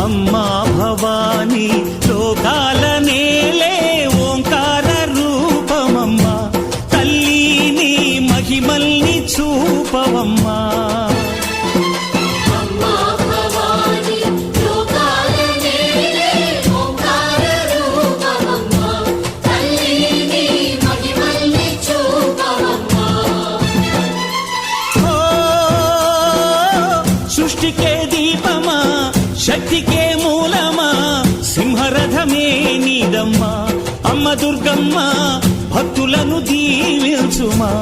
అమ్మా భవానీ లోకాల నేలే ఓంకార రూపమమ్మా, తల్లి నీ మహిమల్ని చూపవమ్మా. సృష్టికే దీపమా, శక్తికే మూలమా, సింహరథమే నీదమ్మా. అమ్మ దుర్గమ్మ భక్తులను దీవించుమా.